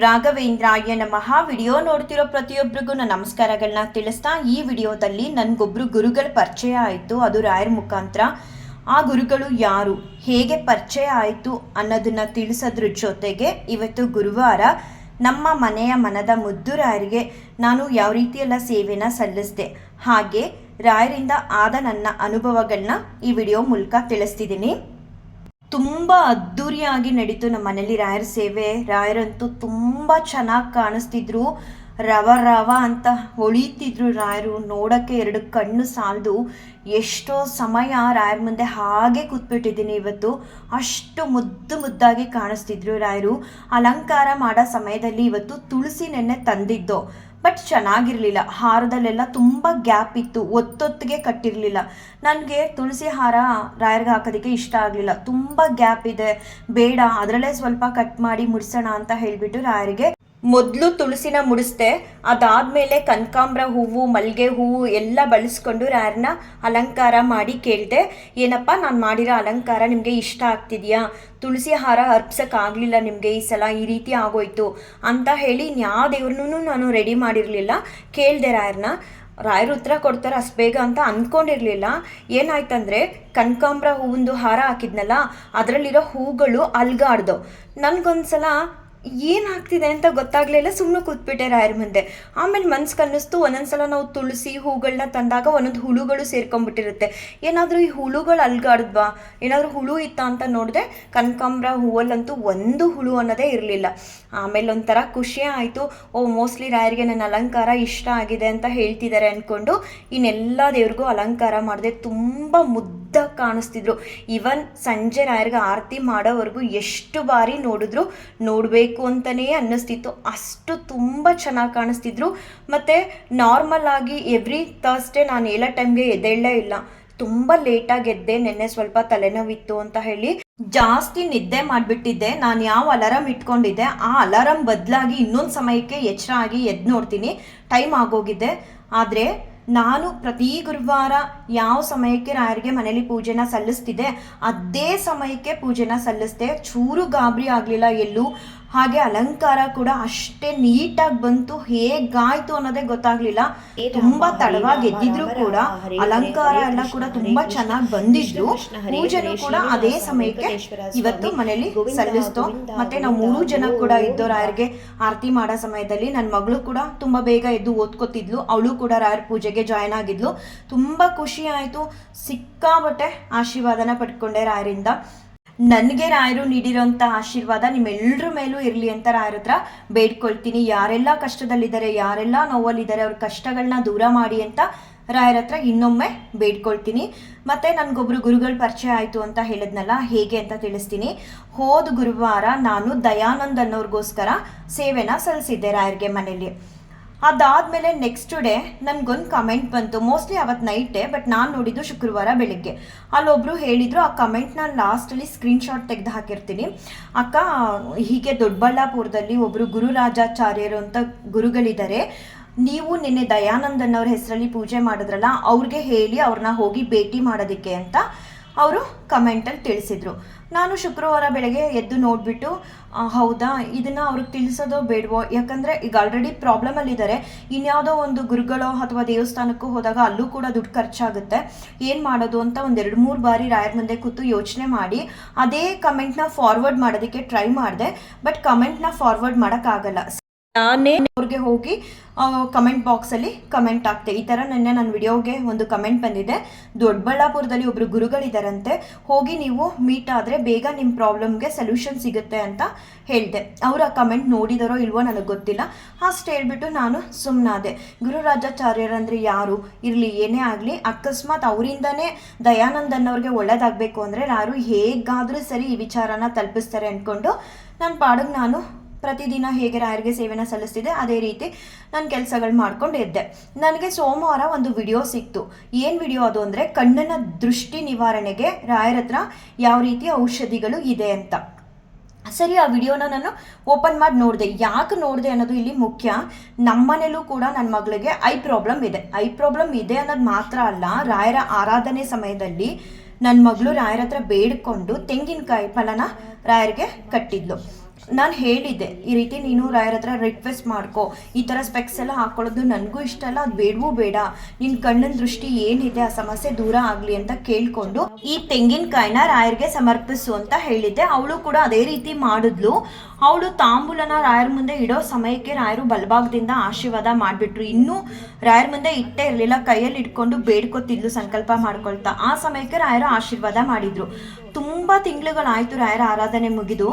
ರಾಘವೇಂದ್ರಾಯ ನಮಃ. ವಿಡಿಯೋ ನೋಡ್ತಿರೋ ಪ್ರತಿಯೊಬ್ಬರಿಗೂ ನನ್ನ ನಮಸ್ಕಾರಗಳನ್ನ ತಿಳಿಸ್ತಾ, ಈ ವಿಡಿಯೋದಲ್ಲಿ ನನಗೊಬ್ಬರು ಗುರುಗಳ ಪರಿಚಯ ಆಯಿತು. ಅದು ರಾಯರ ಮುಖಾಂತರ. ಆ ಗುರುಗಳು ಯಾರು, ಹೇಗೆ ಪರಿಚಯ ಆಯಿತು ಅನ್ನೋದನ್ನು ತಿಳಿಸೋದ್ರ ಜೊತೆಗೆ ಇವತ್ತು ಗುರುವಾರ ನಮ್ಮ ಮನೆಯ ಮನದ ಮುದ್ದು ರಾಯರಿಗೆ ನಾನು ಯಾವ ರೀತಿಯೆಲ್ಲ ಸೇವೆನ ಸಲ್ಲಿಸಿದೆ, ಹಾಗೆ ರಾಯರಿಂದ ಆದ ನನ್ನ ಅನುಭವಗಳನ್ನ ಈ ವಿಡಿಯೋ ಮೂಲಕ ತಿಳಿಸ್ತಿದ್ದೀನಿ. ತುಂಬ ಅದ್ಧೂರಿಯಾಗಿ ನಡೀತು ನಮ್ಮ ಮನೇಲಿ ರಾಯರ ಸೇವೆ. ರಾಯರಂತೂ ತುಂಬ ಚೆನ್ನಾಗಿ ಕಾಣಿಸ್ತಿದ್ರು, ರವ ರವ ಅಂತ ಹೊಳಿತಿದ್ರು ರಾಯರು. ನೋಡೋಕ್ಕೆ ಎರಡು ಕಣ್ಣು ಸಾಲದು. ಎಷ್ಟೋ ಸಮಯ ರಾಯರ ಮುಂದೆ ಹಾಗೆ ಕೂತ್ಬಿಟ್ಟಿದ್ದೀನಿ ಇವತ್ತು. ಅಷ್ಟು ಮುದ್ದು ಮುದ್ದಾಗಿ ಕಾಣಿಸ್ತಿದ್ರು ರಾಯರು. ಅಲಂಕಾರ ಮಾಡೋ ಸಮಯದಲ್ಲಿ ಇವತ್ತು ತುಳಸಿ ನೆನ್ನೆ ತಂದಿದ್ದು, ಬಟ್ ಚೆನ್ನಾಗಿರಲಿಲ್ಲ. ಹಾರದಲ್ಲೆಲ್ಲ ತುಂಬ ಗ್ಯಾಪ್ ಇತ್ತು, ಒತ್ತೊತ್ತಿಗೆ ಕಟ್ಟಿರಲಿಲ್ಲ. ನನಗೆ ತುಳಸಿ ಹಾರ ರಾಯರ್ಗೆ ಹಾಕೋದಕ್ಕೆ ಇಷ್ಟ ಆಗಲಿಲ್ಲ. ತುಂಬ ಗ್ಯಾಪ್ ಇದೆ, ಬೇಡ ಅದರಲ್ಲೇ ಸ್ವಲ್ಪ ಕಟ್ ಮಾಡಿ ಮುಡಿಸೋಣ ಅಂತ ಹೇಳಿಬಿಟ್ಟು ರಾಯರಿಗೆ ಮೊದಲು ತುಳಸಿನ ಮುಡಿಸ್ದೆ. ಅದಾದಮೇಲೆ ಕನಕಾಂಬರ ಹೂವು, ಮಲ್ಲಿಗೆ ಹೂವು ಎಲ್ಲ ಬಳಸ್ಕೊಂಡು ರಾಯರನ್ನ ಅಲಂಕಾರ ಮಾಡಿ ಕೇಳಿದೆ, ಏನಪ್ಪ ನಾನು ಮಾಡಿರೋ ಅಲಂಕಾರ ನಿಮಗೆ ಇಷ್ಟ ಆಗ್ತಿದೆಯಾ? ತುಳಸಿ ಹಾರ ಅರ್ಪಿಸೋಕ್ಕಾಗಲಿಲ್ಲ ನಿಮಗೆ ಈ ಸಲ, ಈ ರೀತಿ ಆಗೋಯ್ತು ಅಂತ ಹೇಳಿ ಯಾವ ದೇವ್ರನ್ನೂ ನಾನು ರೆಡಿ ಮಾಡಿರಲಿಲ್ಲ. ಕೇಳಿದೆ ರಾಯರನ್ನ. ರಾಯರು ಉತ್ತರ ಕೊಡ್ತಾರೆ ಅಷ್ಟು ಬೇಗ ಅಂತ ಅಂದ್ಕೊಂಡಿರಲಿಲ್ಲ. ಏನಾಯ್ತಂದರೆ ಕನಕಾಂಬರ ಹೂವಿಂದು ಹಾರ ಹಾಕಿದ್ನಲ್ಲ, ಅದರಲ್ಲಿರೋ ಹೂಗಳು ಅಲ್ಗಾಡ್ದು. ನನಗೊಂದ್ಸಲ ಏನಾಗ್ತಿದೆ ಅಂತ ಗೊತ್ತಾಗಲಿಲ್ಲ, ಸುಮ್ಮನೆ ಕೂತ್ಬಿಟ್ಟೆ ರಾಯರ ಮುಂದೆ. ಆಮೇಲೆ ಮನ್ಸಿಗೆ ಅನ್ನಿಸ್ತು, ಒಂದೊಂದ್ಸಲ ನಾವು ತುಳಸಿ ಹೂಗಳನ್ನ ತಂದಾಗ ಒಂದೊಂದು ಹುಳುಗಳು ಸೇರ್ಕೊಂಡ್ಬಿಟ್ಟಿರುತ್ತೆ, ಏನಾದರೂ ಈ ಹುಳುಗಳು ಅಲ್ಗಾಡಿದ್ವಾ, ಏನಾದರೂ ಹುಳು ಇತ್ತಾ ಅಂತ ನೋಡಿದೆ. ಕನಕಾಂಬರ ಹೂವಲ್ಲಂತೂ ಒಂದು ಹುಳು ಅನ್ನೋದೇ ಇರಲಿಲ್ಲ. ಆಮೇಲೆ ಒಂಥರ ಖುಷಿ ಆಯಿತು. ಮೋಸ್ಟ್ಲಿ ರಾಯರಿಗೆ ನನ್ನ ಅಲಂಕಾರ ಇಷ್ಟ ಆಗಿದೆ ಅಂತ ಹೇಳ್ತಿದ್ದಾರೆ ಅಂದ್ಕೊಂಡು ಇನ್ನೆಲ್ಲ ದೇವ್ರಿಗೂ ಅಲಂಕಾರ ಮಾಡಿದೆ. ತುಂಬ ಮುದ್ದಾಗಿ ಕಾಣಿಸ್ತಿದ್ರು. ಇವನ್ ಸಂಜೆ ರಾಯರಿಗೆ ಆರತಿ ಮಾಡೋವರೆಗೂ ಎಷ್ಟು ಬಾರಿ ನೋಡಿದ್ರು ನೋಡಬೇಕು ಅಂತಲೇ ಅನ್ನಿಸ್ತಿತ್ತು, ಅಷ್ಟು ತುಂಬ ಚೆನ್ನಾಗಿ ಕಾಣಿಸ್ತಿದ್ರು. ಮತ್ತು ನಾರ್ಮಲ್ ಆಗಿ ಎವ್ರಿ ಥರ್ಸ್ಡೇ ನಾನು ಹೇಳೋ ಟೈಮ್ಗೆ ಎದ್ದೇಳಲೇ ಇಲ್ಲ. ತುಂಬ ಲೇಟಾಗಿ ಎದ್ದೆ. ನೆನ್ನೆ ಸ್ವಲ್ಪ ತಲೆನೋವಿತ್ತು ಅಂತ ಹೇಳಿ ಜಾಸ್ತಿ ನಿದ್ದೆ ಮಾಡಿಬಿಟ್ಟಿದ್ದೆ. ನಾನು ಯಾವ ಅಲಾರಾಮ್ ಇಟ್ಕೊಂಡಿದ್ದೆ ಆ ಅಲಾರಾಮ್ ಬದಲಾಗಿ ಇನ್ನೊಂದು ಸಮಯಕ್ಕೆ ಎಚ್ಚರ ಆಗಿ ಎದ್ದು ನೋಡ್ತೀನಿ, ಟೈಮ್ ಆಗೋಗಿದೆ. ಆದರೆ ನಾನು ಪ್ರತಿ ಗುರುವಾರ ಯಾವ ಸಮಯಕ್ಕೆ ರಾಯರಿಗೆ ಮನೇಲಿ ಪೂಜೆನ ಸಲ್ಲಿಸ್ತಿದ್ದೆ ಅದೇ ಸಮಯಕ್ಕೆ ಪೂಜೆನ ಸಲ್ಲಿಸ್ದೆ. ಚೂರು ಗಾಬರಿ ಆಗಲಿಲ್ಲ ಎಲ್ಲೂ. ಹಾಗೆ ಅಲಂಕಾರ ಕೂಡ ಅಷ್ಟೇ ನೀಟಾಗಿ ಬಂತು. ಹೇಗಾಯ್ತು ಅನ್ನೋದೇ ಗೊತ್ತಾಗ್ಲಿಲ್ಲ. ತುಂಬ ತಡವಾಗಿ ಎದ್ದಿದ್ರು ಕೂಡ ಅಲಂಕಾರ ಎಲ್ಲ ಕೂಡ ತುಂಬ ಚೆನ್ನಾಗಿ ಬಂದಿದ್ರು. ಪೂಜೆನೂ ಕೂಡ ಅದೇ ಸಮಯಕ್ಕೆ ಇವತ್ತು ಮನೇಲಿ ಸಲ್ಲಿಸ್ತು. ಮತ್ತೆ ನಾವು 3 ಜನ ಕೂಡ ಇದ್ದು ರಾಯರಿಗೆ ಆರತಿ ಮಾಡೋ ಸಮಯದಲ್ಲಿ. ನನ್ನ ಮಗಳು ಕೂಡ ತುಂಬ ಬೇಗ ಎದ್ದು ಓದ್ಕೋತಿದ್ಲು, ಅವಳು ಕೂಡ ರಾಯರ ಪೂಜೆಗೆ ಜಾಯ್ನ್ ಆಗಿದ್ಲು. ತುಂಬ ಖುಷಿ ಆಯಿತು, ಸಿಕ್ಕಾಬಟ್ಟೆ ಆಶೀರ್ವಾದನ ಪಡ್ಕೊಂಡೆ ರಾಯರಿಂದ. ನನಗೆ ರಾಯರು ನೀಡಿರೋಂಥ ಆಶೀರ್ವಾದ ನಿಮ್ಮೆಲ್ಲರ ಮೇಲೂ ಇರಲಿ ಅಂತ ರಾಯರ ಹತ್ರ ಬೇಡ್ಕೊಳ್ತೀನಿ. ಯಾರೆಲ್ಲ ಕಷ್ಟದಲ್ಲಿದ್ದಾರೆ, ಯಾರೆಲ್ಲ ನೋವಲ್ಲಿದ್ದಾರೆ, ಅವ್ರ ಕಷ್ಟಗಳನ್ನ ದೂರ ಮಾಡಿ ಅಂತ ರಾಯರ ಹತ್ರ ಇನ್ನೊಮ್ಮೆ ಬೇಡ್ಕೊಳ್ತೀನಿ. ಮತ್ತು ನನಗೊಬ್ಬರು ಗುರುಗಳ ಪರಿಚಯ ಆಯಿತು ಅಂತ ಹೇಳಿದ್ನಲ್ಲ, ಹೇಗೆ ಅಂತ ತಿಳಿಸ್ತೀನಿ. ಹೋದ ಗುರುವಾರ ನಾನು ದಯಾನಂದ್ ಅನ್ನೋರ್ಗೋಸ್ಕರ ಸೇವೆನ ಸಲ್ಲಿಸಿದ್ದೆ ರಾಯರಿಗೆ ಮನೇಲಿ. ಅದಾದಮೇಲೆ ನೆಕ್ಸ್ಟ್ ಡೇ ನನಗೊಂದು ಕಮೆಂಟ್ ಬಂತು, ಮೋಸ್ಟ್ಲಿ ಅವತ್ತು ನೈಟೇ, ಬಟ್ ನಾನು ನೋಡಿದ್ದು ಶುಕ್ರವಾರ ಬೆಳಿಗ್ಗೆ. ಅಲ್ಲೊಬ್ಬರು ಹೇಳಿದರು, ಆ ಕಮೆಂಟ್ನ ಲಾಸ್ಟಲ್ಲಿ ಸ್ಕ್ರೀನ್ಶಾಟ್ ತೆಗೆದು ಹಾಕಿರ್ತೀನಿ. ಅಕ್ಕ, ಹೀಗೆ ದೊಡ್ಡಬಳ್ಳಾಪುರದಲ್ಲಿ ಒಬ್ಬರು ಗುರುರಾಜಾಚಾರ್ಯರು ಅಂತ ಗುರುಗಳಿದ್ದಾರೆ, ನೀವು ನಿನ್ನೆ ದಯಾನಂದನ್ ಅವ್ರ ಹೆಸರಲ್ಲಿ ಪೂಜೆ ಮಾಡಿದ್ರಲ್ಲ, ಅವ್ರಿಗೆ ಹೇಳಿ ಅವ್ರನ್ನ ಹೋಗಿ ಭೇಟಿ ಮಾಡೋದಕ್ಕೆ ಅಂತ ಅವರು ಕಮೆಂಟಲ್ಲಿ ತಿಳಿಸಿದರು. ನಾನು ಶುಕ್ರವಾರ ಬೆಳಗ್ಗೆ ಎದ್ದು ನೋಡಿಬಿಟ್ಟು, ಹೌದಾ, ಇದನ್ನು ಅವ್ರಿಗೆ ತಿಳಿಸೋದೋ ಬೇಡವೋ, ಯಾಕಂದರೆ ಈಗ ಆಲ್ರೆಡಿ ಪ್ರಾಬ್ಲಮಲ್ಲಿದ್ದಾರೆ. ಇನ್ಯಾವುದೋ ಒಂದು ಗುರುಗಳೋ ಅಥವಾ ದೇವಸ್ಥಾನಕ್ಕೂ ಹೋದಾಗ ಅಲ್ಲೂ ಕೂಡ ದುಡ್ಡು ಖರ್ಚಾಗುತ್ತೆ, ಏನು ಮಾಡೋದು ಅಂತ 2-3 ಬಾರಿ ರಾಯರ ಮುಂದೆ ಕೂತು ಯೋಚನೆ ಮಾಡಿ ಅದೇ ಕಮೆಂಟ್ನ ಫಾರ್ವರ್ಡ್ ಮಾಡೋದಕ್ಕೆ ಟ್ರೈ ಮಾಡಿದೆ. ಬಟ್ ಕಮೆಂಟ್ನ ಫಾರ್ವರ್ಡ್ ಮಾಡೋಕ್ಕಾಗಲ್ಲ. ನಾನೇ ಅವ್ರಿಗೆ ಹೋಗಿ ಕಮೆಂಟ್ ಬಾಕ್ಸಲ್ಲಿ ಕಮೆಂಟ್ ಆಗ್ತೆ, ಈ ಥರ ನೆನ್ನೆ ನನ್ನ ವಿಡಿಯೋಗೆ ಒಂದು ಕಮೆಂಟ್ ಬಂದಿದೆ, ದೊಡ್ಡಬಳ್ಳಾಪುರದಲ್ಲಿ ಒಬ್ಬರು ಗುರುಗಳಿದ್ದಾರಂತೆ, ಹೋಗಿ ನೀವು ಮೀಟ್ ಆದರೆ ಬೇಗ ನಿಮ್ಮ ಪ್ರಾಬ್ಲಮ್ಗೆ ಸೊಲ್ಯೂಷನ್ ಸಿಗುತ್ತೆ ಅಂತ ಹೇಳಿದೆ. ಅವರು ಆ ಕಮೆಂಟ್ ನೋಡಿದಾರೋ ಇಲ್ವೋ ನನಗೆ ಗೊತ್ತಿಲ್ಲ. ಅಷ್ಟು ಹೇಳ್ಬಿಟ್ಟು ನಾನು ಸುಮ್ಮನಾದೆ. ಗುರುರಾಜಾಚಾರ್ಯರಂದರೆ ಯಾರು ಇರಲಿ, ಏನೇ ಆಗಲಿ, ಅಕಸ್ಮಾತ್ ಅವರಿಂದನೇ ದಯಾನಂದನ್ ಅವ್ರಿಗೆ ಒಳ್ಳೇದಾಗಬೇಕು ಅಂದರೆ ಯಾರು ಹೇಗಾದರೂ ಸರಿ ಈ ವಿಚಾರನ ತಲುಪಿಸ್ತಾರೆ ಅಂದ್ಕೊಂಡು ನನ್ನ ಪಾಡಿಗೆ ನಾನು ಪ್ರತಿದಿನ ಹೇಗೆ ರಾಯರಿಗೆ ಸೇವೆನ ಸಲ್ಲಿಸ್ತಿದ್ದೆ ಅದೇ ರೀತಿ ನಾನು ಕೆಲಸಗಳು ಮಾಡ್ಕೊಂಡು ಇದ್ದೆ. ನನಗೆ ಸೋಮವಾರ ಒಂದು ವಿಡಿಯೋ ಸಿಕ್ತು. ಏನು ವಿಡಿಯೋ ಅದು ಅಂದರೆ, ಕಣ್ಣಿನ ದೃಷ್ಟಿ ನಿವಾರಣೆಗೆ ರಾಯರ ಹತ್ರ ಯಾವ ರೀತಿ ಔಷಧಿಗಳು ಇದೆ ಅಂತ. ಸರಿ, ಆ ವಿಡಿಯೋನ ನಾನು ಓಪನ್ ಮಾಡಿ ನೋಡಿದೆ. ಯಾಕೆ ನೋಡಿದೆ ಅನ್ನೋದು ಇಲ್ಲಿ ಮುಖ್ಯ. ನಮ್ಮನೇಲೂ ಕೂಡ ನನ್ನ ಮಗಳಿಗೆ ಐ ಪ್ರಾಬ್ಲಮ್ ಇದೆ ಅನ್ನೋದು ಮಾತ್ರ ಅಲ್ಲ, ರಾಯರ ಆರಾಧನೆ ಸಮಯದಲ್ಲಿ ನನ್ನ ಮಗಳು ರಾಯರ ಹತ್ರ ಬೇಡಿಕೊಂಡು ತೆಂಗಿನಕಾಯಿ ಫಲನ ರಾಯರಿಗೆ ಕಟ್ಟಿದ್ಲು. ನಾನು ಹೇಳಿದ್ದೆ ಈ ರೀತಿ ನೀನು ರಾಯರ ಹತ್ರ ರಿಕ್ವೆಸ್ಟ್ ಮಾಡ್ಕೊ, ಈ ಥರ ಸ್ಪೆಕ್ಸ್ ಎಲ್ಲ ಹಾಕೊಳ್ಳೋದು ನನಗೂ ಇಷ್ಟ ಅಲ್ಲ, ಅದು ಬೇಡವೂ ಬೇಡ, ನಿನ್ನ ಕಣ್ಣಿನ ದೃಷ್ಟಿ ಏನಿದೆ ಆ ಸಮಸ್ಯೆ ದೂರ ಆಗಲಿ ಅಂತ ಕೇಳಿಕೊಂಡು ಈ ತೆಂಗಿನಕಾಯಿನ ರಾಯರಿಗೆ ಸಮರ್ಪಿಸು ಅಂತ ಹೇಳಿದ್ದೆ. ಅವಳು ಕೂಡ ಅದೇ ರೀತಿ ಮಾಡಿದ್ಲು. ಅವಳು ತಾಂಬೂಲನ ರಾಯರ ಮುಂದೆ ಇಡೋ ಸಮಯಕ್ಕೆ ರಾಯರು ಬಲಭಾಗದಿಂದ ಆಶೀರ್ವಾದ ಮಾಡಿಬಿಟ್ರು. ಇನ್ನೂ ರಾಯರ ಮುಂದೆ ಇಟ್ಟೇ ಇರಲಿಲ್ಲ, ಕೈಯಲ್ಲಿ ಇಟ್ಕೊಂಡು ಬೇಡ್ಕೊತಿದ್ಲು ಸಂಕಲ್ಪ ಮಾಡ್ಕೊಳ್ತಾ. ಆ ಸಮಯಕ್ಕೆ ರಾಯರು ಆಶೀರ್ವಾದ ಮಾಡಿದ್ರು. ತುಂಬ ತಿಂಗಳುಗಳಾಯಿತು ರಾಯರ ಆರಾಧನೆ ಮುಗಿದು.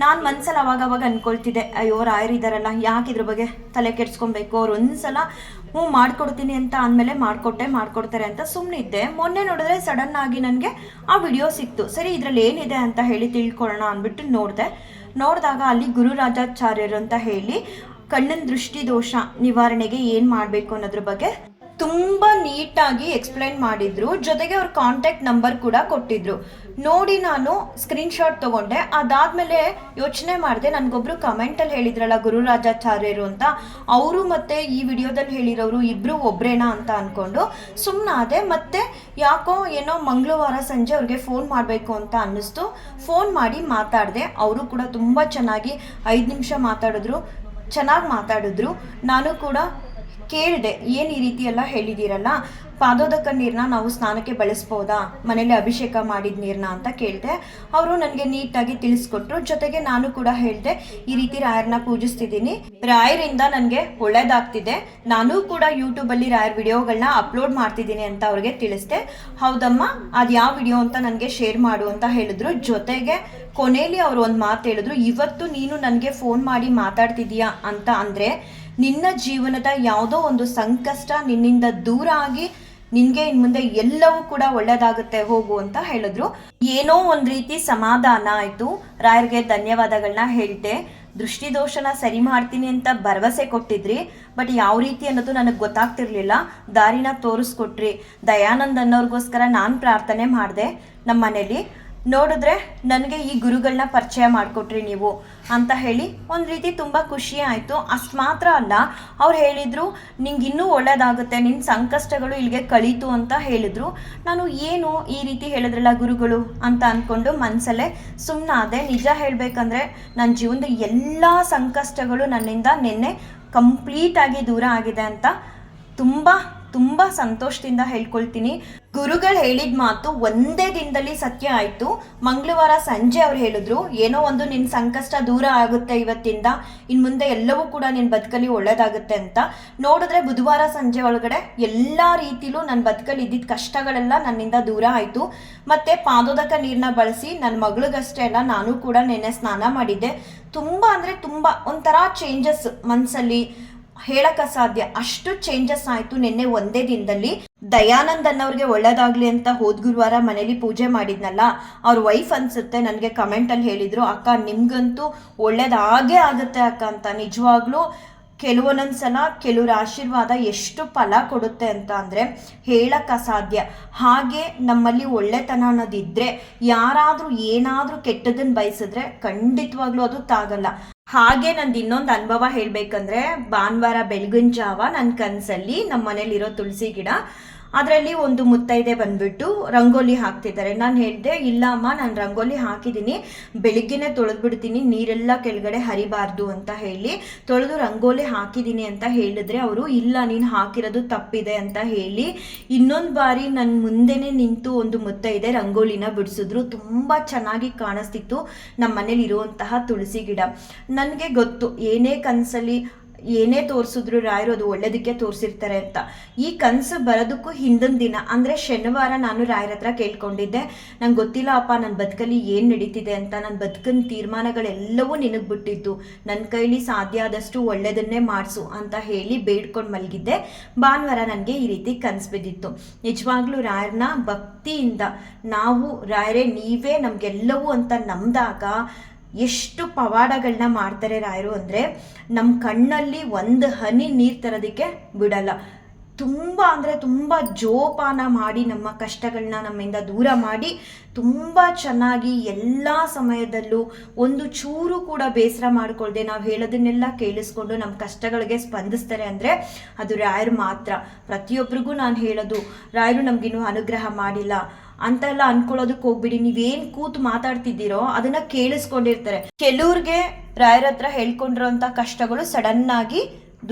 ನಾನು ಮನ್ಸಲ್ಲಿ ಅವಾಗವಾಗ ಅನ್ಕೊಳ್ತಿದ್ದೆ, ಅಯ್ಯೋ ರಾಯರು ಇದ್ದಾರಲ್ಲ, ಯಾಕೆ ಇದ್ರ ಬಗ್ಗೆ ತಲೆ ಕೆಡ್ಸ್ಕೊಬೇಕು, ಅವ್ರು ಒಂದ್ಸಲ ಮಾಡ್ಕೊಡ್ತೀನಿ ಅಂತ ಅಂದಮೇಲೆ ಮಾಡ್ಕೊಡ್ತಾರೆ ಅಂತ ಸುಮ್ಮನಿದ್ದೆ. ಮೊನ್ನೆ ನೋಡಿದ್ರೆ ಸಡನ್ ಆಗಿ ನನಗೆ ಆ ವಿಡಿಯೋ ಸಿಕ್ತು. ಸರಿ ಇದರಲ್ಲಿ ಏನಿದೆ ಅಂತ ಹೇಳಿ ತಿಳ್ಕೊಳ್ಳೋಣ ಅಂದ್ಬಿಟ್ಟು ನೋಡಿದಾಗ ಅಲ್ಲಿ ಗುರುರಾಜಾಚಾರ್ಯರು ಅಂತ ಹೇಳಿ ಕಣ್ಣಿನ ದೃಷ್ಟಿ ದೋಷ ನಿವಾರಣೆಗೆ ಏನು ಮಾಡಬೇಕು ಅನ್ನೋದ್ರ ಬಗ್ಗೆ ತುಂಬ ನೀಟಾಗಿ ಎಕ್ಸ್ಪ್ಲೈನ್ ಮಾಡಿದ್ರು. ಜೊತೆಗೆ ಅವ್ರ ಕಾಂಟ್ಯಾಕ್ಟ್ ನಂಬರ್ ಕೂಡ ಕೊಟ್ಟಿದ್ರು. ನೋಡಿ ನಾನು ಸ್ಕ್ರೀನ್ಶಾಟ್ ತೊಗೊಂಡೆ. ಅದಾದಮೇಲೆ ಯೋಚನೆ ಮಾಡಿದೆ, ನನಗೊಬ್ರು ಕಮೆಂಟಲ್ಲಿ ಹೇಳಿದ್ರಲ್ಲ ಗುರುರಾಜಾಚಾರ್ಯರು ಅಂತ, ಅವರು ಮತ್ತು ಈ ವಿಡಿಯೋದಲ್ಲಿ ಹೇಳಿರೋರು ಇಬ್ಬರು ಒಬ್ರೇನಾ ಅಂತ ಅಂದ್ಕೊಂಡು ಸುಮ್ಮನಾದೆ. ಮತ್ತು ಯಾಕೋ ಏನೋ ಮಂಗಳವಾರ ಸಂಜೆ ಅವ್ರಿಗೆ ಫೋನ್ ಮಾಡಬೇಕು ಅಂತ ಅನ್ನಿಸ್ತು. ಫೋನ್ ಮಾಡಿ ಮಾತಾಡಿದೆ. ಅವರು ಕೂಡ ತುಂಬ ಚೆನ್ನಾಗಿ 5 ನಿಮಿಷ ಚೆನ್ನಾಗಿ ಮಾತಾಡಿದ್ರು. ನಾನು ಕೂಡ ಕೇಳಿದೆ, ಏನು ಈ ರೀತಿ ಎಲ್ಲ ಹೇಳಿದ್ದೀರಲ್ಲ, ಪಾದೋದಕ ನೀರನ್ನ ನಾವು ಸ್ನಾನಕ್ಕೆ ಬಳಸ್ಬೋದಾ, ಮನೇಲಿ ಅಭಿಷೇಕ ಮಾಡಿದ ನೀರನ್ನ ಅಂತ ಕೇಳಿದೆ. ಅವರು ನನಗೆ ನೀಟಾಗಿ ತಿಳಿಸ್ಕೊಟ್ರು. ಜೊತೆಗೆ ನಾನು ಕೂಡ ಹೇಳಿದೆ, ಈ ರೀತಿ ರಾಯರನ್ನ ಪೂಜಿಸ್ತಿದ್ದೀನಿ, ರಾಯರಿಂದ ನನಗೆ ಒಳ್ಳೇದಾಗ್ತಿದೆ, ನಾನು ಕೂಡ ಯೂಟ್ಯೂಬಲ್ಲಿ ರಾಯರ್ ವಿಡಿಯೋಗಳನ್ನ ಅಪ್ಲೋಡ್ ಮಾಡ್ತಿದ್ದೀನಿ ಅಂತ ಅವ್ರಿಗೆ ತಿಳಿಸ್ದೆ. ಹೌದಮ್ಮ, ಅದು ಯಾವ ವಿಡಿಯೋ ಅಂತ ನನಗೆ ಶೇರ್ ಮಾಡು ಅಂತ ಹೇಳಿದ್ರು. ಜೊತೆಗೆ ಕೊನೆಯಲ್ಲಿ ಅವರು ಒಂದು ಮಾತು ಹೇಳಿದ್ರು, ಇವತ್ತು ನೀನು ನನಗೆ ಫೋನ್ ಮಾಡಿ ಮಾತಾಡ್ತಿದ್ದೀಯಾ ಅಂತ ಅಂದರೆ ನಿನ್ನ ಜೀವನದ ಯಾವುದೋ ಒಂದು ಸಂಕಷ್ಟ ನಿನ್ನಿಂದ ದೂರ ಆಗಿ ನಿನಗೆ ಇನ್ನು ಮುಂದೆ ಎಲ್ಲವೂ ಕೂಡ ಒಳ್ಳೆಯದಾಗುತ್ತೆ ಹೋಗು ಅಂತ ಹೇಳಿದ್ರು. ಏನೋ ಒಂದು ರೀತಿ ಸಮಾಧಾನ ಆಯಿತು. ರಾಯರಿಗೆ ಧನ್ಯವಾದಗಳನ್ನ ಹೇಳ್ತೆ. ದೃಷ್ಟಿದೋಷನ ಸರಿ ಮಾಡ್ತೀನಿ ಅಂತ ಭರವಸೆ ಕೊಟ್ಟಿದ್ರಿ, ಬಟ್ ಯಾವ ರೀತಿ ಅನ್ನೋದು ನನಗೆ ಗೊತ್ತಾಗ್ತಿರ್ಲಿಲ್ಲ. ದಾರಿನ ತೋರಿಸ್ಕೊಟ್ರಿ. ದಯಾನಂದ್ ಅನ್ನೋರ್ಗೋಸ್ಕರ ನಾನು ಪ್ರಾರ್ಥನೆ ಮಾಡಿದೆ ನಮ್ಮ ಮನೇಲಿ. ನೋಡಿದ್ರೆ ನನಗೆ ಈ ಗುರುಗಳನ್ನ ಪರಿಚಯ ಮಾಡಿಕೊಟ್ರಿ ನೀವು ಅಂತ ಹೇಳಿ ಒಂದು ರೀತಿ ತುಂಬ ಖುಷಿ ಆಯಿತು. ಅಷ್ಟು ಮಾತ್ರ ಅಲ್ಲ, ಅವ್ರು ಹೇಳಿದರು ನಿಂಗೆ ಇನ್ನೂ ಒಳ್ಳೆಯದಾಗುತ್ತೆ, ನಿನ್ನ ಸಂಕಷ್ಟಗಳು ಇಲ್ಲಿಗೆ ಕಳೀತು ಅಂತ ಹೇಳಿದರು. ನಾನು ಏನು ಈ ರೀತಿ ಹೇಳಿದ್ರಲ್ಲ ಗುರುಗಳು ಅಂತ ಅಂದ್ಕೊಂಡು ಮನಸ್ಸಲ್ಲೇ ಸುಮ್ಮನಾದೆ. ನಿಜ ಹೇಳಬೇಕಂದ್ರೆ ನನ್ನ ಜೀವನದ ಎಲ್ಲ ಸಂಕಷ್ಟಗಳು ನನ್ನಿಂದ ನಿನ್ನೆ ಕಂಪ್ಲೀಟಾಗಿ ದೂರ ಆಗಿದೆ ಅಂತ ತುಂಬ ಸಂತೋಷದಿಂದ ಹೇಳ್ಕೊಳ್ತೀನಿ. ಗುರುಗಳು ಹೇಳಿದ ಮಾತು ಒಂದೇ ದಿನದಲ್ಲಿ ಸತ್ಯ ಆಯಿತು. ಮಂಗಳವಾರ ಸಂಜೆ ಅವ್ರು ಹೇಳಿದ್ರು, ಏನೋ ಒಂದು ನಿನ್ನ ಸಂಕಷ್ಟ ದೂರ ಆಗುತ್ತೆ ಇವತ್ತಿಂದ, ಇನ್ನು ಮುಂದೆ ಎಲ್ಲವೂ ಕೂಡ ನಿನ್ನ ಬದುಕಲ್ಲಿ ಒಳ್ಳೇದಾಗುತ್ತೆ ಅಂತ. ನೋಡಿದ್ರೆ ಬುಧವಾರ ಸಂಜೆ ಒಳಗಡೆ ಎಲ್ಲ ರೀತಿಲೂ ನನ್ನ ಬದುಕಲ್ಲಿ ಇದ್ದಿದ್ದ ಕಷ್ಟಗಳೆಲ್ಲ ನನ್ನಿಂದ ದೂರ ಆಯಿತು. ಮತ್ತು ಪಾದೋದಕ ನೀರನ್ನ ಬಳಸಿ ನನ್ನ ಮಗಳಿಗಷ್ಟೇ ಅಲ್ಲ, ನಾನು ಕೂಡ ನೆನ್ನೆ ಸ್ನಾನ ಮಾಡಿದ್ದೆ. ತುಂಬ ಅಂದರೆ ತುಂಬ ಒಂಥರ ಚೇಂಜಸ್ ಮನಸ್ಸಲ್ಲಿ ಹೇಳಕ್ಕೆ ಅಸಾಧ್ಯ, ಅಷ್ಟು ಚೇಂಜಸ್ ಆಯಿತು ನಿನ್ನೆ ಒಂದೇ ದಿನದಲ್ಲಿ. ದಯಾನಂದ್ ಅನ್ನೋರಿಗೆ ಒಳ್ಳೇದಾಗಲಿ ಅಂತ ಹೋದ ಗುರುವಾರ ಮನೇಲಿ ಪೂಜೆ ಮಾಡಿದ್ನಲ್ಲ, ಅವ್ರ ವೈಫ್ ಅನಿಸುತ್ತೆ ನನಗೆ ಕಮೆಂಟಲ್ಲಿ ಹೇಳಿದರು, ಅಕ್ಕ ನಿಮಗಂತೂ ಒಳ್ಳೇದಾಗೇ ಆಗುತ್ತೆ ಅಕ್ಕ ಅಂತ. ನಿಜವಾಗ್ಲೂ ಕೆಲವೊಂದೊಂದ್ಸಲ ಕೆಲವ್ರ ಆಶೀರ್ವಾದ ಎಷ್ಟು ಫಲ ಕೊಡುತ್ತೆ ಅಂತ ಅಂದರೆ ಹೇಳಕ್ಕೆ ಅಸಾಧ್ಯ. ಹಾಗೆ ನಮ್ಮಲ್ಲಿ ಒಳ್ಳೆತನ ಅನ್ನೋದಿದ್ದರೆ ಯಾರಾದರೂ ಏನಾದರೂ ಕೆಟ್ಟದನ್ನು ಬಯಸಿದ್ರೆ ಖಂಡಿತವಾಗ್ಲೂ ಅದು ತಾಗಲ್ಲ. ಹಾಗೆ ನಂದು ಇನ್ನೊಂದು ಅನುಭವ ಹೇಳಬೇಕಂದ್ರೆ, ಭಾನುವಾರ ಬೆಳಗಿನ ಜಾವ ನನ್ನ ಕನಸಲ್ಲಿ ನಮ್ಮ ಮನೇಲಿರೋ ತುಳಸಿ ಗಿಡ, ಅದರಲ್ಲಿ ಒಂದು ಮುತ್ತೈದೆ ಬಂದ್ಬಿಟ್ಟು ರಂಗೋಲಿ ಹಾಕ್ತಿದ್ದಾರೆ. ನಾನು ಹೇಳಿದೆ, ಇಲ್ಲ ಅಮ್ಮ ನಾನು ರಂಗೋಲಿ ಹಾಕಿದ್ದೀನಿ, ಬೆಳಿಗ್ಗೆನೆ ತೊಳೆದ್ಬಿಡ್ತೀನಿ, ನೀರೆಲ್ಲ ಕೆಳಗಡೆ ಹರಿಬಾರ್ದು ಅಂತ ಹೇಳಿ ತೊಳೆದು ರಂಗೋಲಿ ಹಾಕಿದ್ದೀನಿ ಅಂತ ಹೇಳಿದ್ರೆ ಅವರು, ಇಲ್ಲ ನೀನು ಹಾಕಿರೋದು ತಪ್ಪಿದೆ ಅಂತ ಹೇಳಿ ಇನ್ನೊಂದು ಬಾರಿ ನನ್ನ ಮುಂದೆನೇ ನಿಂತು ಒಂದು ಮುತ್ತೈದೆ ರಂಗೋಲಿನ ಬಿಡಿಸಿದ್ರು. ತುಂಬ ಚೆನ್ನಾಗಿ ಕಾಣಿಸ್ತಿತ್ತು ನಮ್ಮ ಮನೇಲಿ ಇರುವಂತಹ ತುಳಸಿ ಗಿಡ. ನನಗೆ ಗೊತ್ತು ಏನೇ ಕನಸಲ್ಲಿ ಏನೇ ತೋರಿಸಿದ್ರು ರಾಯರು ಅದು ಒಳ್ಳೇದಕ್ಕೆ ತೋರಿಸಿರ್ತಾರೆ ಅಂತ. ಈ ಕನಸು ಬರೋದಕ್ಕೂ ಹಿಂದಿನ ದಿನ ಅಂದರೆ ಶನಿವಾರ ನಾನು ರಾಯರ ಹತ್ರ ಕೇಳ್ಕೊಂಡಿದ್ದೆ, ನಂಗೆ ಗೊತ್ತಿಲ್ಲ ಅಪ್ಪ ನನ್ನ ಬದುಕಲ್ಲಿ ಏನು ನಡೀತಿದೆ ಅಂತ, ನನ್ನ ಬದುಕಿನ ತೀರ್ಮಾನಗಳೆಲ್ಲವೂ ನಿನಗೆ ಬಿಟ್ಟಿದ್ದು, ನನ್ನ ಕೈಲಿ ಸಾಧ್ಯ ಆದಷ್ಟು ಒಳ್ಳೆಯದನ್ನೇ ಮಾಡಿಸು ಅಂತ ಹೇಳಿ ಬೇಡ್ಕೊಂಡು ಮಲಗಿದ್ದೆ. ಭಾನುವಾರ ನನಗೆ ಈ ರೀತಿ ಕನಸು ಬಿದ್ದಿತ್ತು. ನಿಜವಾಗ್ಲೂ ರಾಯರನ್ನ ಭಕ್ತಿಯಿಂದ ನಾವು ರಾಯರೇ ನೀವೇ ನಮಗೆಲ್ಲವೂ ಅಂತ ನಂಬಿದಾಗ ಎಷ್ಟು ಪವಾಡಗಳನ್ನ ಮಾಡ್ತಾರೆ ರಾಯರು ಅಂದರೆ, ನಮ್ಮ ಕಣ್ಣಲ್ಲಿ ಒಂದು ಹನಿ ನೀರು ತರೋದಕ್ಕೆ ಬಿಡಲ್ಲ. ತುಂಬ ಅಂದರೆ ತುಂಬ ಜೋಪಾನ ಮಾಡಿ ನಮ್ಮ ಕಷ್ಟಗಳನ್ನ ನಮ್ಮಿಂದ ದೂರ ಮಾಡಿ ತುಂಬ ಚೆನ್ನಾಗಿ ಎಲ್ಲ ಸಮಯದಲ್ಲೂ ಒಂದು ಚೂರು ಕೂಡ ಬೇಸರ ಮಾಡಿಕೊಳ್ಳದೆ ನಾವು ಹೇಳೋದನ್ನೆಲ್ಲ ಕೇಳಿಸ್ಕೊಂಡು ನಮ್ಮ ಕಷ್ಟಗಳಿಗೆ ಸ್ಪಂದಿಸ್ತಾರೆ ಅಂದರೆ ಅದು ರಾಯರು ಮಾತ್ರ. ಪ್ರತಿಯೊಬ್ಬರಿಗೂ ನಾನು ಹೇಳೋದು, ರಾಯರು ನಮಗಿನ್ನೂ ಅನುಗ್ರಹ ಮಾಡಿಲ್ಲ, ಅಂತೆಲ್ಲ ಅನ್ಕೊಳ್ಳೋದಕ್ಕೆ ಹೋಗ್ಬಿಡಿ. ನೀವೇನ್ ಕೂತು ಮಾತಾಡ್ತಿದ್ದೀರೋ ಅದನ್ನ ಕೇಳಿಸ್ಕೊಂಡಿರ್ತಾರೆ. ಕೆಲವ್ರಿಗೆ ರಾಯರ ಹತ್ರ ಹೇಳ್ಕೊಂಡಿರೋಂಥ ಕಷ್ಟಗಳು ಸಡನ್ ಆಗಿ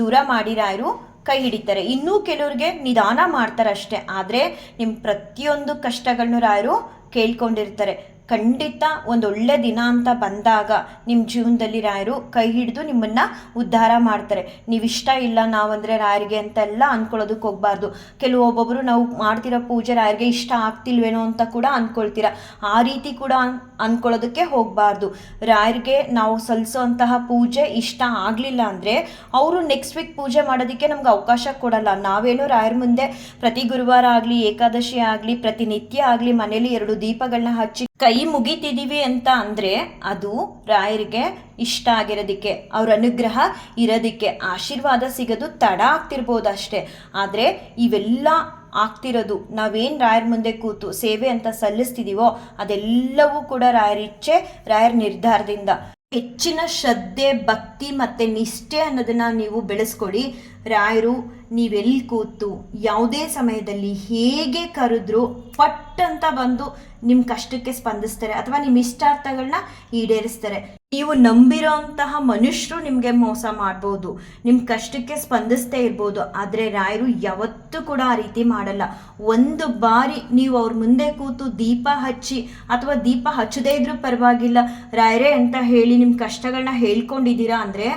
ದೂರ ಮಾಡಿ ರಾಯರು ಕೈ ಹಿಡಿತಾರೆ. ಇನ್ನೂ ಕೆಲವ್ರಿಗೆ ನಿಧಾನ ಮಾಡ್ತಾರೆ ಅಷ್ಟೇ. ಆದರೆ ನಿಮ್ಮ ಪ್ರತಿಯೊಂದು ಕಷ್ಟಗಳನ್ನು ರಾಯರು ಕೇಳ್ಕೊಂಡಿರ್ತಾರೆ. ಖಂಡಿತ ಒಂದೊಳ್ಳೆ ದಿನ ಅಂತ ಬಂದಾಗ ನಿಮ್ಮ ಜೀವನದಲ್ಲಿ ರಾಯರು ಕೈ ಹಿಡಿದು ನಿಮ್ಮನ್ನು ಉದ್ಧಾರ ಮಾಡ್ತಾರೆ. ನೀವಿಷ್ಟ ಇಲ್ಲ ನಾವಂದರೆ ರಾಯರಿಗೆ ಅಂತೆಲ್ಲ ಅಂದ್ಕೊಳ್ಳೋದಕ್ಕೆ ಹೋಗಬಾರ್ದು. ಒಬ್ಬೊಬ್ಬರು ನಾವು ಮಾಡ್ತಿರೋ ಪೂಜೆ ರಾಯರಿಗೆ ಇಷ್ಟ ಆಗ್ತಿಲ್ವೇನೋ ಅಂತ ಕೂಡ ಅಂದ್ಕೊಳ್ತೀರ. ಆ ರೀತಿ ಕೂಡ ಅಂದ್ಕೊಳ್ಳೋದಕ್ಕೆ ಹೋಗಬಾರ್ದು. ರಾಯರಿಗೆ ನಾವು ಸಲ್ಲಿಸೋಂತಹ ಪೂಜೆ ಇಷ್ಟ ಆಗಲಿಲ್ಲ ಅಂದರೆ ಅವರು ನೆಕ್ಸ್ಟ್ ವೀಕ್ ಪೂಜೆ ಮಾಡೋದಕ್ಕೆ ನಮ್ಗೆ ಅವಕಾಶ ಕೊಡಲ್ಲ. ನಾವೇನೋ ರಾಯರ ಮುಂದೆ ಪ್ರತಿ ಗುರುವಾರ ಆಗಲಿ, ಏಕಾದಶಿ ಆಗಲಿ, ಪ್ರತಿನಿತ್ಯ ಆಗಲಿ ಮನೇಲಿ 2 ದೀಪಗಳನ್ನ ಹಚ್ಚಿ ಕೈ ಮುಗಿತಿದ್ದೀವಿ ಅಂತ ಅಂದರೆ ಅದು ರಾಯರಿಗೆ ಇಷ್ಟ ಆಗಿರೋದಕ್ಕೆ, ಅವ್ರ ಅನುಗ್ರಹ ಇರೋದಕ್ಕೆ. ಆಶೀರ್ವಾದ ಸಿಗೋದು ತಡ ಆಗ್ತಿರ್ಬೋದು ಅಷ್ಟೇ. ಆದರೆ ಇವೆಲ್ಲ ಆಗ್ತಿರೋದು ನಾವೇನು ರಾಯರ ಮುಂದೆ ಕೂತು ಸೇವೆ ಅಂತ ಸಲ್ಲಿಸ್ತಿದ್ದೀವೋ ಅದೆಲ್ಲವೂ ಕೂಡ ರಾಯರ ಇಚ್ಛೆ, ರಾಯರ ನಿರ್ಧಾರದಿಂದ. ಹೆಚ್ಚಿನ ಶ್ರದ್ಧೆ, ಭಕ್ತಿ ಮತ್ತು ನಿಷ್ಠೆ ಅನ್ನೋದನ್ನು ನೀವು ಬೆಳೆಸ್ಕೊಳ್ಳಿ. ರಾಯರು ನೀವೆಲ್ಲಿ ಕೂತು ಯಾವುದೇ ಸಮಯದಲ್ಲಿ ಹೇಗೆ ಕರೆದ್ರೂ ಪಟ್ ಅಂತ ಬಂದು ನಿಮ್ಮ ಕಷ್ಟಕ್ಕೆ ಸ್ಪಂದಿಸ್ತಾರೆ ಅಥವಾ ನಿಮ್ಮ ಇಷ್ಟಾರ್ಥಗಳನ್ನ ಈಡೇರಿಸ್ತಾರೆ. ನೀವು ನಂಬಿರೋಂತಹ ಮನುಷ್ಯರು ನಿಮಗೆ ಮೋಸ ಮಾಡ್ಬೋದು, ನಿಮ್ಮ ಕಷ್ಟಕ್ಕೆ ಸ್ಪಂದಿಸ್ತೇ ಇರ್ಬೋದು. ಆದರೆ ರಾಯರು ಯಾವತ್ತೂ ಕೂಡ ಆ ರೀತಿ ಮಾಡಲ್ಲ. ಒಂದು ಬಾರಿ ನೀವು ಅವ್ರ ಮುಂದೆ ಕೂತು ದೀಪ ಹಚ್ಚಿ ಅಥವಾ ದೀಪ ಹಚ್ಚದೇ ಇದ್ರೂ ಪರವಾಗಿಲ್ಲ, ರಾಯರೇ ಅಂತ ಹೇಳಿ ನಿಮ್ಮ ಕಷ್ಟಗಳನ್ನ ಹೇಳ್ಕೊಂಡಿದ್ದೀರಾ ಅಂದರೆ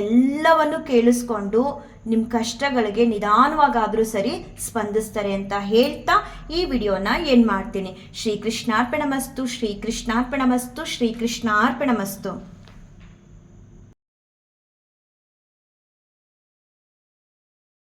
ಎಲ್ಲವನ್ನು ಕೇಳಿಸ್ಕೊಂಡು ನಿಮ್ಮ ಕಷ್ಟಗಳಿಗೆ ನಿಧಾನವಾಗಾದರೂ ಸರಿ ಸ್ಪಂದಿಸ್ತಾರೆ ಅಂತ ಹೇಳ್ತಾ ಈ ವಿಡಿಯೋನ ಏನು ಮಾಡ್ತೀನಿ. ಶ್ರೀಕೃಷ್ಣಾರ್ಪಣಮಸ್ತು, ಶ್ರೀಕೃಷ್ಣಾರ್ಪಣಮಸ್ತು, ಶ್ರೀಕೃಷ್ಣಾರ್ಪಣಮಸ್ತು.